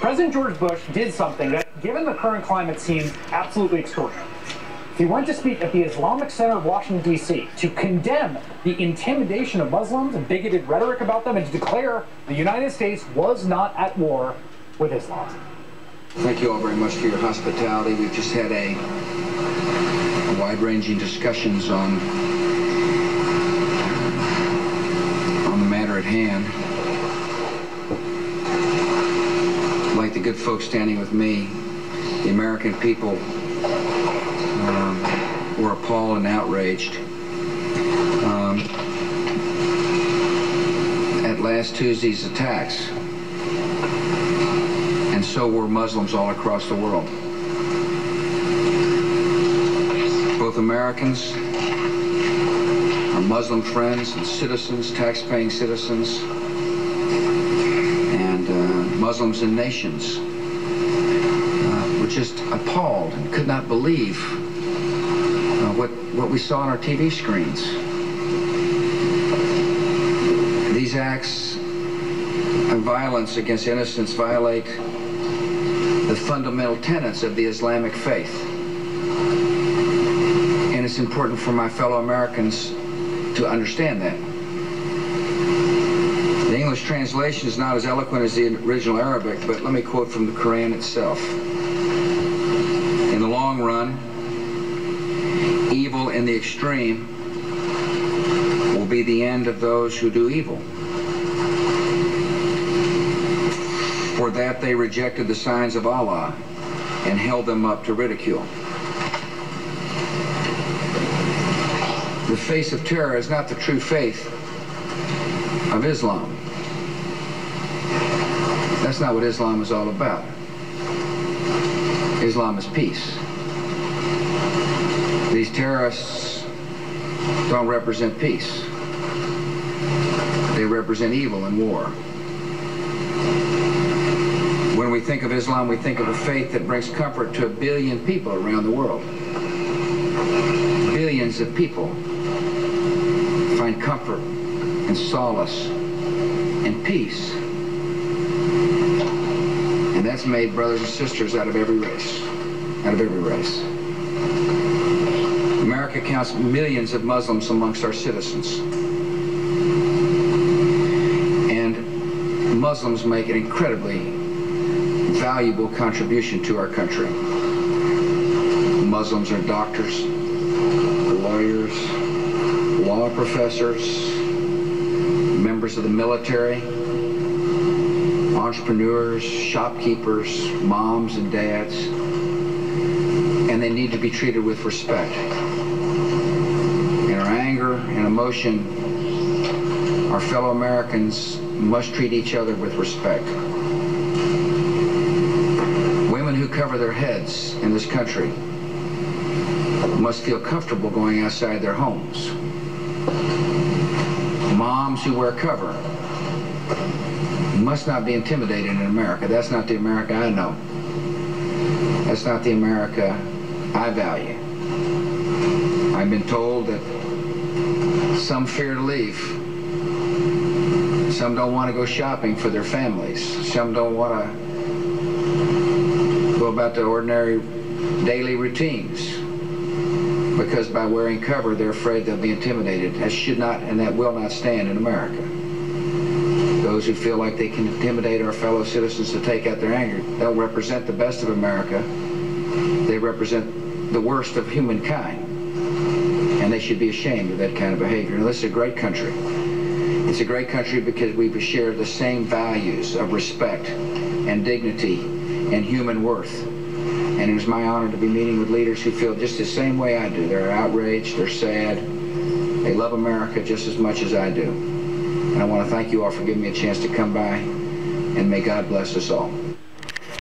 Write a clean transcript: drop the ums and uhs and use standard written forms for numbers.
President George Bush did something that, given the current climate, seems absolutely extraordinary. He went to speak at the Islamic Center of Washington, D.C. to condemn the intimidation of Muslims and bigoted rhetoric about them and to declare the United States was not at war with Islam. Thank you all very much for your hospitality. We've just had a wide-ranging discussions on the matter at hand. Like the good folks standing with me, the American people were appalled and outraged at last Tuesday's attacks, and so were Muslims all across the world. Both Americans, our Muslim friends and citizens, tax-paying citizens, and Muslims in nations were just appalled and could not believe what we saw on our TV screens. These acts of violence against innocents violate the fundamental tenets of the Islamic faith. And it's important for my fellow Americans to understand that. The English translation is not as eloquent as the original Arabic, but let me quote from the Koran itself. In the long run, evil in the extreme will be the end of those who do evil. For that they rejected the signs of Allah and held them up to ridicule. The face of terror is not the true faith of Islam. That's not what Islam is all about. Islam is peace. These terrorists don't represent peace. They represent evil and war. When we think of Islam, we think of a faith that brings comfort to 1 billion people around the world. Billions of people find comfort and solace and peace. And that's made brothers and sisters out of every race. Out of every race. America counts millions of Muslims amongst our citizens. And Muslims make an incredibly valuable contribution to our country. Muslims are doctors, lawyers, law professors, members of the military, entrepreneurs, shopkeepers, moms and dads, and they need to be treated with respect. In our anger and emotion, our fellow Americans must treat each other with respect. Women who cover their heads in this country must feel comfortable going outside their homes. Moms who wear cover must not be intimidated in America. That's not the America I know. That's not the America I value. I've been told that some fear to leave. Some don't want to go shopping for their families. Some don't want to go about their ordinary daily routines because by wearing cover they're afraid they'll be intimidated. That should not and that will not stand in America. Those who feel like they can intimidate our fellow citizens to take out their anger don't represent the best of America. They represent the worst of humankind. And they should be ashamed of that kind of behavior. Now, this is a great country. It's a great country because we've shared the same values of respect and dignity and human worth. And it is my honor to be meeting with leaders who feel just the same way I do. They're outraged, they're sad, they love America just as much as I do. And I want to thank you all for giving me a chance to come by, and may God bless us all.